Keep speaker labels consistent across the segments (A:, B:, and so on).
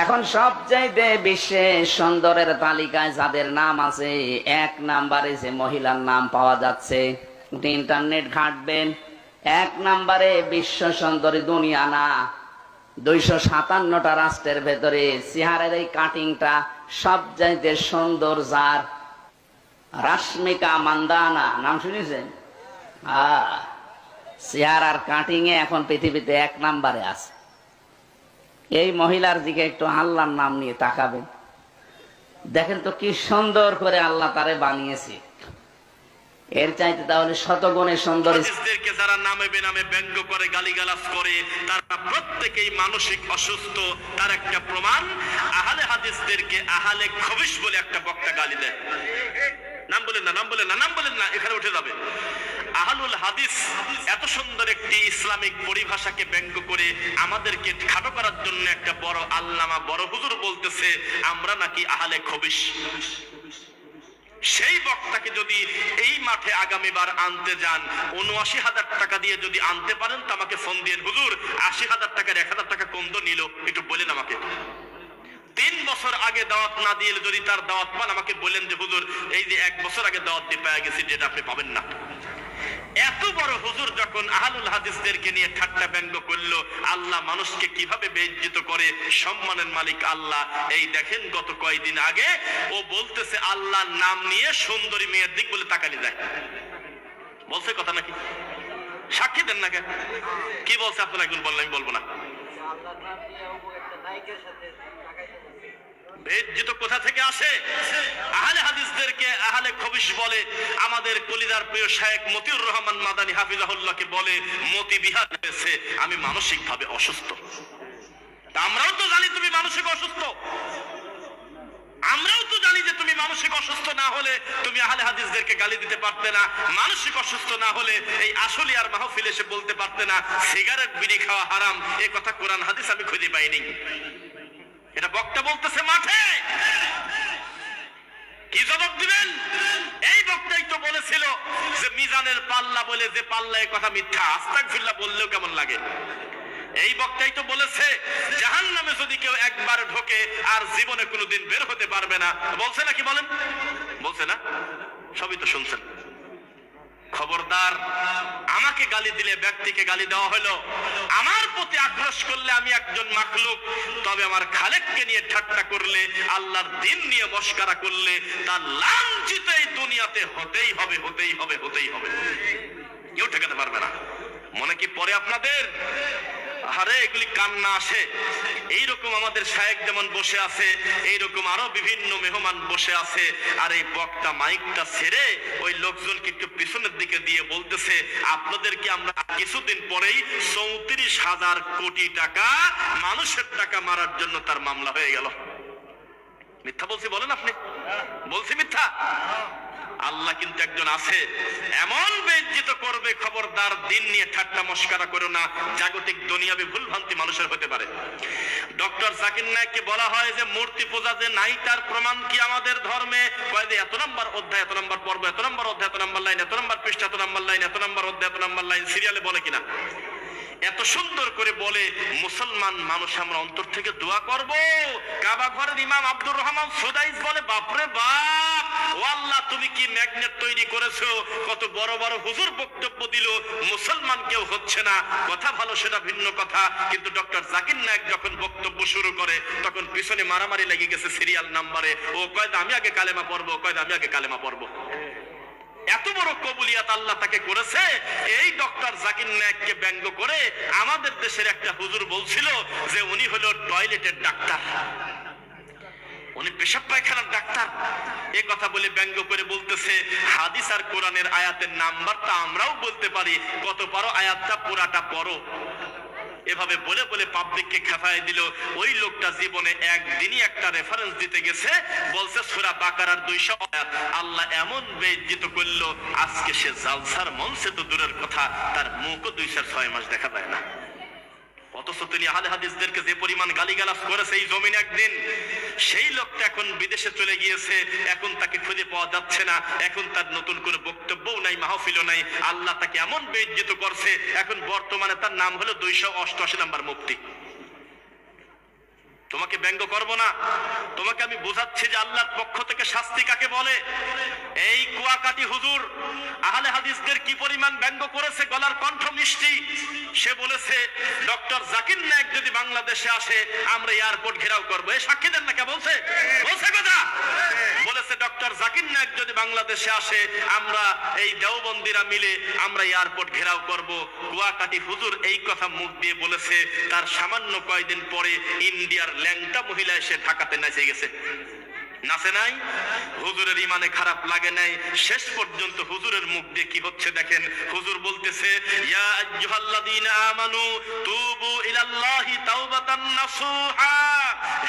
A: এখন সবচাইতে বিশ্বে সুন্দরের তালিকায় যাদের নাম আছে, 1 নম্বরে যে মহিলার নাম পাওয়া যাচ্ছে, ইন্টারনেট ঘাঁটবেন, 1 নম্বরে বিশ্ব সুন্দরী দুনিয়া না, 257টা রাষ্ট্রের ভেতরে চেহারার এই কাটিংটা সবচাইতে সুন্দর যার, রাশ্মিকা মান্দানা নাম শুনেছেন? চেহারার কাটিং এ এখন পৃথিবীতে 1 নম্বরে আছে। এই মহিলার দিকে একটু আল্লাহর নাম নিয়ে তাকাবেন, দেখেন তো কি সুন্দর করে আল্লাহ তারে বানিয়েছে। এর চাইতে তাহলে শতগুণে সুন্দর।
B: হাদিসদেরকে যারা নামে বেনামে ব্যঙ্গ করে, গালিগালাজ করে, তারা প্রত্যেকেই মানসিক অসুস্থ। তার একটা প্রমাণ, আহলে হাদিসদেরকে আহলে খবিশ বলে একটা বক্তা গালি দেয়। নাম বলেন না, নাম বলেন না, নাম বলেন না, এখানে উঠে যাবে। আহলুল হাদিস এত সুন্দর একটি ইসলামিক পরিভাষাকে ব্যঙ্গ করে আমাদেরকে খাটো করার জন্য একটা বড় আল্লামা, বড় হুজুর বলতেছে আমরা নাকি আহলে খবিশ। সেই বক্তাকে যদি এই মাঠে আগামীবার আনতে যান, ৭৯,০০০ টাকা দিয়ে যদি আনতে পারেন তো আমাকে ফোন দিয়ে, হুজুর ৮০,০০০ টাকার ১,০০০ টাকা কম তো নিল, একটু বলেন আমাকে। ৩ বছর আগে দাওয়াত না দিয়ে যদি তার দাওয়াত পান, আমাকে বলেন যে হুজুর এই যে 1 বছর আগে দাওয়াত দিয়ে পেয়ে গেছি, যেটা আপনি পাবেন না। এত বড় হুজুর যখন আহলুল হাদিসদেরকে নিয়ে ঠাট্টা ব্যঙ্গ করলো, আল্লাহ মানুষকে কিভাবে বেইজ্জত করে। সম্মানের মালিক আল্লাহ। এই দেখেন গত কয়েকদিন আগে ও বলতেছে আল্লাহর নাম নিয়ে সুন্দরী মেয়ের দিক বলে তাকালি যায়, বলছে কথা নাকি? সাক্ষী দেন না কেন? কি বলছে আপনারা একজন বললেন, আমি বলবো না। বেজ্জিত কোথা থেকে আসে? আহলে হাদিসদেরকে আহলে খবিশ বলে। আমাদের কলিজার প্রিয় শায়েখ মতিউর রহমান মাদানী হাফিজাহুল্লাহকে বলে মতি বিহার হয়েছে, আমি মানসিক ভাবে অসুস্থ। আমরাও তো জানি তুমি মানসিক অসুস্থ, আমরাও তো জানি যে তুমি মানসিক অসুস্থ না হলে তুমি আহলে হাদিসদেরকে গালি দিতে পারতে না। মানসিক অসুস্থ না হলে এই আশুলিয়ার মাহফিলে এসে বলতে পারতে না সিগারেট বিড়ি খাওয়া হারাম। এই কথা কোরআন হাদিস আমি খুঁজে পাইনি। এটা বক্তা বলতেছে মাঠে, কি জবাব দিবেন? এই বক্তাই তো বলেছিল যে মিজানের পাল্লা বলে যে পাল্লা, এই কথা মিথ্যা। আস্তাগফিরুল্লাহ বললেও কেমন লাগে। এই বক্তাই তো বলেছে জাহান্নামে যদি কেউ একবার ঢোকে আর জীবনে কোনোদিন বের হতে পারবে না। বলছে না কি? বলেন, বলছে না? সবই তো শুনছেন। খবরদার, আমাকে গালি দিলে ব্যক্তিকে গালি দেওয়া হলো, আমার প্রতি আক্রোশ করলে আমি একজন মাখলুক, তবে আমার খালেককে নিয়ে ঠাট্টা করলে, আল্লাহর দিন নিয়ে মস্করা করলে তার লাঞ্ছিত এই দুনিয়াতে হতেই হবে, হতেই হবে, হতেই হবে। কেউ ঠেকাতে পারবে না। মনে কি পরে আপনাদের? আরে এগুলি কান্না আসে। এইরকম আমাদের শায়েখ যেমন বসে আছে, এইরকম আরো বিভিন্ন মেহমান বসে আছে। আর এই বক্তা মাইকটা ছেড়ে ওই লোকজনকে একটু পিছনের দিকে দিয়ে বলতেছে আপনাদেরকে আমরা কিছুদিন পরেই ৩৪,০০০ কোটি টাকা মানুষের টাকা মারার জন্য তার মামলা হয়ে গেল। মিথ্যা বলছি বলেন আপনি? বলছি মিথ্যা? আল্লাহ কিন্তু একজন আছে, এমন বেজ্জিত করবে, খবরদার দিন নিয়ে ঠাট্টা মস্করা করো না। জাগতিক দুনিয়াবি ভুলভ্রান্তি মানুষের হতে পারে। ডক্টর জাকির নায়েককে বলা হয় যে মূর্তি পূজা যে নাই তার প্রমাণ কি আমাদের ধর্মে? কয় যে এত নম্বর অধ্যায়, এত নম্বর পর্ব, এত নম্বর অধ্যায়, এত নম্বর লাইন, এত নম্বর পৃষ্ঠা, এত নম্বর লাইন, এত নম্বর অধ্যায়, এত নম্বর লাইন, সিরিয়ালে বলে কিনা? এত সুন্দর করে বলে মুসলমান মানুষ আমরা অন্তর থেকে দোয়া করব। কাবা ঘরের ইমাম আব্দুর রহমান সুদাইস বলে বাপরে বাপ, ও আল্লাহ তুমি কি ম্যাগনেট তৈরি করেছো। কত বড় বড় হুজুর বক্তব্য দিল, মুসলমান কেউ হচ্ছে না। কথা ভালো, সেটা ভিন্ন কথা, কিন্তু ডক্টর জাকির নায়েক যখন বক্তব্য শুরু করে তখন পিছনে মারামারি লেগে গেছে সিরিয়াল নাম্বারে। ও কয় আমি আগে কালেমা পড়বো, কয় আমি আগে কালেমা পড়বো। এত বড় কবুলিয়াত আল্লাহ তাকে করেছে। এই ডক্টর জাকির নায়েককে ব্যঙ্গ করে আমাদের দেশের একটা হুজুর বলছিল যে উনি হলো টয়লেটের ডাক্তার, উনি পেশাব পায়খানার ডাক্তার। এ কথা বলে ব্যঙ্গ করে বলতেছে হাদিস আর কোরআনের আয়াতের নাম্বারটা আমরাও বলতে পারি, কত পারো আয়াতটা পুরাটা পড়ো। এভাবে বলে বলে পাবলিককে খেপায় দিল। ওই লোকটা জীবনে একদিনই একটা রেফারেন্স দিতে গেছে, বলছে সূরা বাকারার ২০০ আয়াত। আল্লাহ এমন বেইজ্জত করলো, আজকে সে জালসার মঞ্চে তো দূরের কথা, তার মুখও ২-৬ মাস দেখা যায় না। অথচ তিনি আহলে হাদিসদেরকে যে পরিমাণ গালিগালাজ করেছে এই জমিনে একদিন, সেই লোকটা এখন বিদেশে চলে গিয়েছে, এখন তাকে খুঁজে পাওয়া যাচ্ছে না, এখন তার নতুন কোনো বক্তব্যও নাই, মাহফিলও নাই। আল্লাহ তাকে এমন বেইজ্জত করছে, এখন বর্তমানে তার নাম হলো ২৮৮ নম্বর মুফতি। তোমাকে ব্যঙ্গ করব না, তোমাকে আমি বোঝাচ্ছি যে আল্লাহর পক্ষ থেকে শাস্তি কাকে বলে। এই কুয়াকাটি হুজুর আহলে হাদিসদের কি পরিমাণ ব্যঙ্গ করেছে, গলার কণ্ঠ মিষ্টি। সে বলেছে ডক্টর জাকির নায়েক যদি বাংলাদেশে আসে আমরা এয়ারপোর্ট ঘেরাও করবো। এই সাক্ষী দেন না, কে বলছে? বলছে কথা বলেছে ডক্টর জাকির নায়েক যদি বাংলাদেশে আসে আমরা এই দেওবন্দিরা মিলে আমরা এয়ারপোর্ট ঘেরাও করব। কুয়াকাটি হুজুর এই কথা মুখ দিয়ে বলেছে, তার সামান্য কয়েকদিন পরে ইন্ডিয়ার ল্যাংটা মহিলা এসে ঢাকাতে নাচে গেছে। নাচে নাই? হুজুরের ইমানে খারাপ লাগে নাই। শেষ পর্যন্ত হুজুরের মুখ দিয়ে কি হচ্ছে দেখেন। হুজুর বলতেছে, ইয়া আইয়ুহাল্লাযীনা আমানু তুবু ইলাল্লাহি তাওবাতান নাসুহা,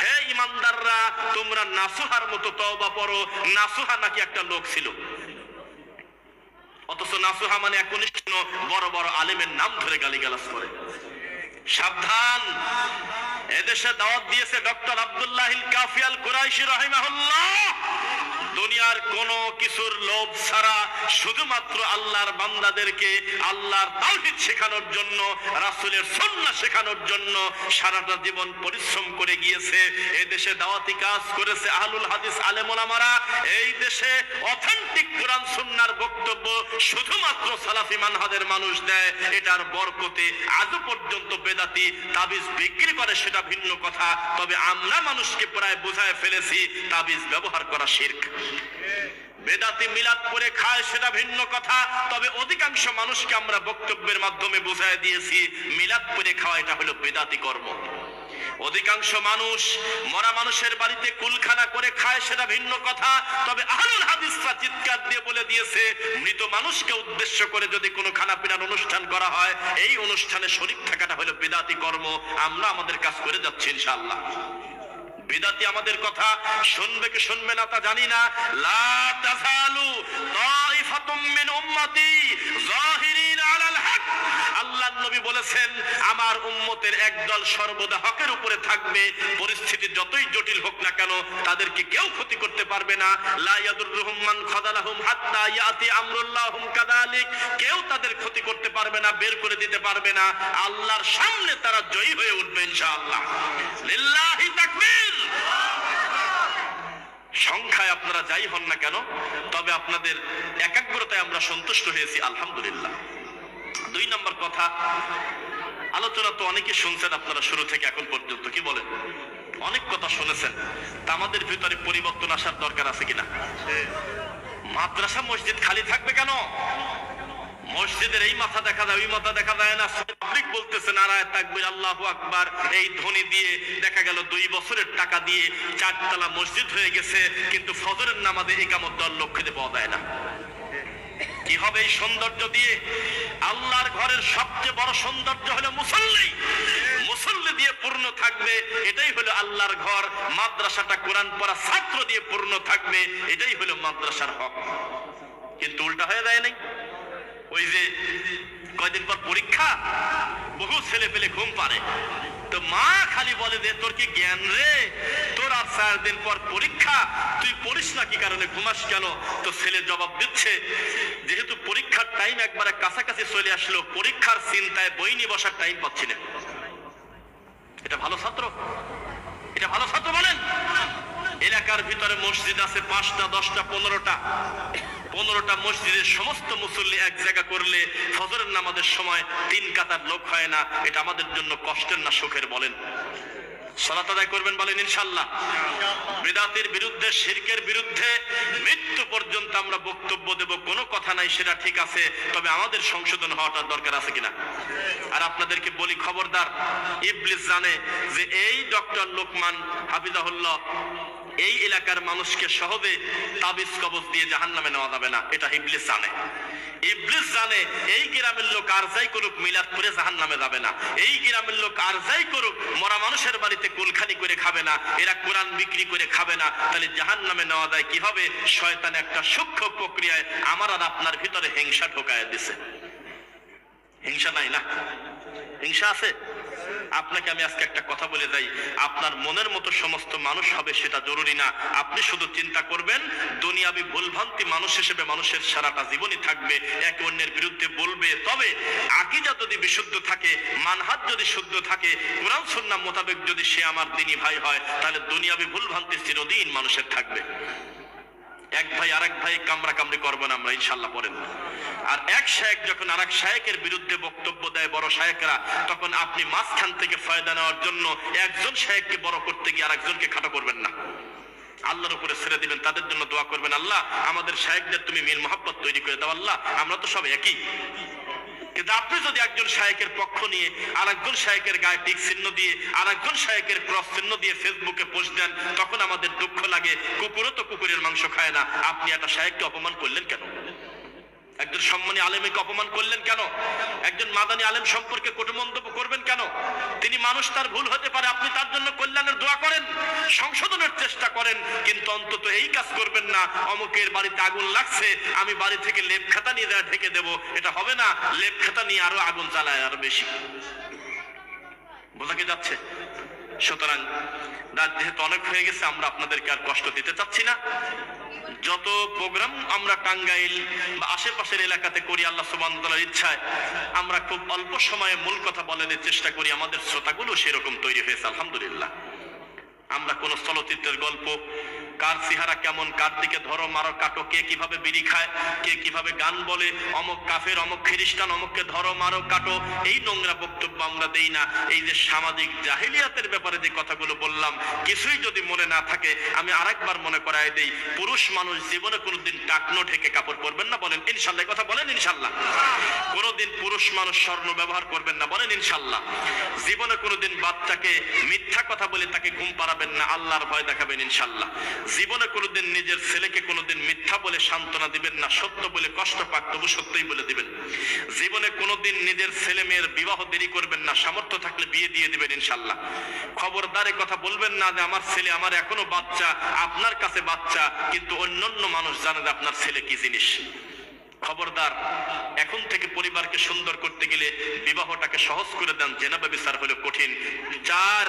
B: হে ঈমানদাররা তোমরা নাসুহার মতো তওবা করো। নাসুহা নাকি একটা লোক ছিল, অথচ নাসুহা মানে একনিষ্ঠ বড় বড় আলেমের নাম ধরে গালিগালাজ করে। সাবধান, এদেশে দাওয়াত দিয়েছে ডক্টর আব্দুল্লাহিল কাফি আল কুরাইশি রাহিমাহুল্লাহ। দুনিয়ার কোন কিছুর লোভ ছাড়া শুধুমাত্র আল্লাহর বান্দাদেরকে আল্লাহর তাওহীদ শেখানোর জন্য, রাসূলের সুন্নাহ শেখানোর জন্য সারাটা জীবন পরিশ্রম করে গিয়েছে। এই দেশে দাওয়াতি কাজ করেছে আহলুল হাদিস আলেম ওলামারা। এই দেশে অথেন্টিক কোরআন সুন্নাহর বক্তব্য শুধুমাত্র সালাফি মানহাজের মানুষ দেয়। এটার বরকতে আজও পর্যন্ত বেদাতি তাবিজ বিক্রি করে, সেটা ভিন্ন কথা। তবে আমরা মানুষকে প্রায় বুঝায় ফেলেছি তাবিজ ব্যবহার করা শিরক। বেদাতি মিলাদ করে খায়, সেটা ভিন্ন কথা। তবে অধিকাংশ মানুষকে আমরা বক্তব্যের মাধ্যমে বুঝায় দিয়েছি মিলাদ করে খাওয়া এটা হলো বেদাতি কর্ম। অধিকাংশ মানুষ মরা মানুষের বাড়িতে কুলখানা করে খায়, সেটা ভিন্ন কথা। তবে আহলুল হাদিসরা চিৎকার দিয়ে বলে দিয়েছে মৃত মানুষকে উদ্দেশ্য করে যদি কোনো খানাপিনার অনুষ্ঠান করা হয় এই অনুষ্ঠানে শরীক থাকাটা হলো বেদাতি কর্ম। আমরা আমাদের কাজ করে যাচ্ছি ইনশাআল্লাহ। বিদাতি আমাদের কথা শুনবে কি শুনবে না তা জানি না। লা তাযালু তাইফাতুম মিন উম্মতি যাহিরিন আলাল হক, আল্লাহর নবী বলেছেন আমার উম্মতের একদল সর্বদা হকের উপরে থাকবে। পরিস্থিতি যতই জটিল হোক না কেন তাদেরকে কেউ ক্ষতি করতে পারবে না। লা ইয়াদুররুহুম মান খাযালাহুম হাত্তা ইয়াতি আমরুল্লাহুম কাযালিক, কেউ তাদের ক্ষতি করতে পারবে না, বের করে দিতে পারবে না। আল্লাহর সামনে তারা জয়ী হয়ে উঠবে ইনশাআল্লাহ। লিল্লাহি তাকবীর। সংখ্যায় আপনারা যাই হন না কেন, তবে আপনাদের একাগ্রতায় আমরা সন্তুষ্ট হয়েছি আলহামদুলিল্লাহ। 2 নম্বর কথা, আলোচনা তো অনেকে শুনছেন আপনারা শুরু থেকে এখন পর্যন্ত, কি বলেন? অনেক কথা শুনেছেন। তা আমাদের ভিতরে পরিবর্তন আসার দরকার আছে কিনা? মাদ্রাসা মসজিদ খালি থাকবে কেন? মসজিদের এই মাথা দেখা যায়, ওই মাথা দেখা যায় না। পাবলিক বলতেছে নারায়ে তাকবীর আল্লাহু আকবার, এই ধ্বনি দিয়ে দেখা গেল 2 বছরের টাকা দিয়ে 4 তলা মসজিদ হয়ে গেছে, কিন্তু ফজরের নামাজে ইকামত দেওয়ার লোক খেতে পাওয়া যায় না। কি হবে এই সৌন্দর্য দিয়ে? আল্লাহর ঘরের সবচেয়ে বড় সৌন্দর্য হলো মুসল্লি। মুসল্লি দিয়ে পূর্ণ থাকবে, এটাই হলো আল্লাহর ঘর। মাদ্রাসাটা কোরআন পড়া ছাত্র দিয়ে পূর্ণ থাকবে, এটাই হলো মাদ্রাসার হক। কিন্তু উল্টা হয়ে যায় নাই। ওই যে কয়দিন পর পরীক্ষা, বহু ছেলে পেলে ঘুম পারে, তো মা খালি বলে যে তোর কি জ্ঞান রে, তোর আর 4 দিন পর পরীক্ষা, তুই পড়িস না কি কারণে, ঘুমাস কেন? তো ছেলে জবাব দিচ্ছে যেহেতু পরীক্ষার টাইম একবারে কাছাকাছি চলে আসলো, পরীক্ষার চিন্তায় বই নিয়ে বসার টাইম পাচ্ছি না। এটা ভালো ছাত্র? এটা ভালো ছাত্র বলেন? এলাকার ভিতরে মসজিদ আছে 5টা 10টা 15টা মসজিদের সমস্ত মুসল্লি এক জায়গা করলে ফজরের নামাজের সময় 3 কাতার লোক হয় না। এটা আমাদের জন্য কষ্টের না সুখের বলেন? সালাত আদায় করবেন বলেন ইনশাআল্লাহ। বিদআতের বিরুদ্ধে, শিরকের বিরুদ্ধে মৃত্যু পর্যন্ত আমরা বক্তব্য দেব, কোনো কথা নাই, সেটা ঠিক আছে। তবে আমাদের সংশোধন হওয়াটা দরকার আছে কিনা? আর আপনাদেরকে বলি খবরদার, ইবলিস জানে যে এই ডক্টর লোকমান হাফিজাহুল্লাহ এই এলাকার মানুষকে সহজে তাবিজ কবজ দিয়ে জাহান্নামে নেওয়া যাবে না, এটা ইবলিস জানে। ইবলিস জানে এই গ্রামের লোক আর যাই করুক মিলাদ করে জাহান্নামে যাবে না, এই গ্রামের লোক আর যাই করুক মরা মানুষের বাড়িতে কুলখানি করে খাবে না, এরা কোরআন বিক্রি করে খাবে না, তাহলে জাহান্নামে নেওয়া যায় কিভাবে? শয়তান একটা সূক্ষ্ম প্রক্রিয়ায় আমার আর আপনার ভিতরে হিংসা ঢোকায় দিছে। হিংসা নাই না? হিংসা আছে? আপনাকে আমি আজকে একটা কথা বলে যাই, আপনার মনের মতো সমস্ত মানুষ হবে সেটা জরুরি না। আপনি শুধু চিন্তা করবেন দুনিয়াবি ভুলভ্রান্তি মানুষ হিসেবে মানুষের সারাটা জীবনই থাকবে, একে অন্যের বিরুদ্ধে বলবে, তবে আকীদা যদি বিশুদ্ধ থাকে, মানহাজ যদি শুদ্ধ থাকে, কোরআন সুন্নাহ মোতাবেক যদি সে আমার দ্বীনি ভাই হয়, তাহলে দুনিয়াবি ভুলভ্রান্তি চিরদিন মানুষের থাকবে। এক ভাই আরেক ভাই কামড়া কামড়ি করবো না আমরা, ইনশাল্লাহ পড়েন। আর এক শায়েক যখন আরেক শায়েকের বিরুদ্ধে বক্তব্য দেয় বড় শায়েকরা, তখন আপনি মাঝখান থেকে ফায়দা নেওয়ার জন্য একজন শায়েককে বড় করতে গিয়ে আরেকজনকে খাটো করবেন না, আল্লাহর উপরে ছেড়ে দিবেন, তাদের জন্য দোয়া করবেন, আল্লাহ আমাদের শায়েকদের তুমি মিল মোহাব্বত তৈরি করে দাও, আল্লাহ আমরা তো সব একই। কিন্তু আপনি যদি একজন শায়েকের পক্ষ নিয়ে আরেকজন শায়েকের গায়ে টিক চিহ্ন দিয়ে আরেকজন শায়েকের ক্রস চিহ্ন দিয়ে ফেসবুকে পোস্ট দেন, তখন আমাদের দুঃখ লাগে। কুকুরও তো কুকুরের মাংস খায় না, আপনি একটা শায়েককে অপমান করলেন কেন? একজন সম্মানী আলেমকে অপমান করলেন কেন? একজন মাদানী আলেম সম্পর্কে কটু মন্তব্য করবেন কেন? তিনি মানুষ, তার ভুল হতে পারে, আপনি তার জন্য কল্যাণের দোয়া করেন, সংশোধনের চেষ্টা করেন, কিন্তু অন্তত এই কাজ করবেন না অমুকের বাড়িতে আগুন লাগছে আমি বাড়ি থেকে লেপ খাতা নিয়ে ঢেকে দেব, এটা হবে না। লেপ খাতা নিয়ে আরো আগুন জ্বালায় আরো বেশি, বোঝা কি যাচ্ছে? সুতরাং রাত যেহেতু অনেক হয়ে গেছে, আমরা আপনাদেরকে আর কষ্ট দিতে চাচ্ছি না। যত প্রোগ্রাম আমরা টাঙ্গাইল বা আশেপাশের এলাকাতে করি, আল্লাহ সুবহানাহু ওয়া তাআলার ইচ্ছায় আমরা খুব অল্প সময়ে মূল কথা বলার চেষ্টা করি। আমাদের শ্রোতাগুলো সেরকম তৈরি হয়েছে আলহামদুলিল্লাহ। আমরা কোন চলচ্চিত্রের গল্প, কার চেহারা কেমন, কার দিকে ধরো মারো কাটো, কে কিভাবে বিড়ি খায়, কে কিভাবে গান বলে, অমুক কাফের অমুক খ্রিস্টান অমুককে ধরো মারো কাটো, এই নোংরা বক্তব্য আমরা দেই না। এই যে সামাজিক জাহেলিয়াতের ব্যাপারে যে কথাগুলো বললাম, কিছুই যদি মনে না থাকে আমি আরেকবার মনে করাই দেই, পুরুষ মানুষ জীবনে কোনোদিন টাকনো ঢেকে কাপড় পরবেন না, বলেন ইনশাল্লাহ। কথা বলেন ইনশাল্লাহ। কোনোদিন পুরুষ মানুষ স্বর্ণ ব্যবহার করবেন না, বলেন ইনশাল্লাহ। জীবনে কোনোদিন বাচ্চাকে মিথ্যা কথা বলে তাকে ঘুম পাড়াবেন না, আল্লাহর ভয় দেখাবেন ইনশাল্লাহ। জীবনে কোনোদিন নিজের ছেলেকে কোনোদিন মিথ্যা বলে সান্ত্বনা দিবেন না, সত্য বলে কষ্ট পাক তবু সত্যই বলে দিবেন। জীবনে কোনোদিন নিজের ছেলে মেয়ের বিবাহ দেরি করবেন না, সামর্থ্য থাকলে বিয়ে দিয়ে দিবেন ইনশাল্লাহ। খবরদারে কথা বলবেন না যে আমার ছেলে আমার এখনো বাচ্চা, আপনার কাছে বাচ্চা কিন্তু অন্যান্য মানুষ জানে যে আপনার ছেলে কি জিনিস। খবরদার, এখন থেকে পরিবারকে সুন্দর করতে গেলে বিবাহটাকে সহজ করে দেন, জেনা ব্যভিচার হলো কঠিন। 4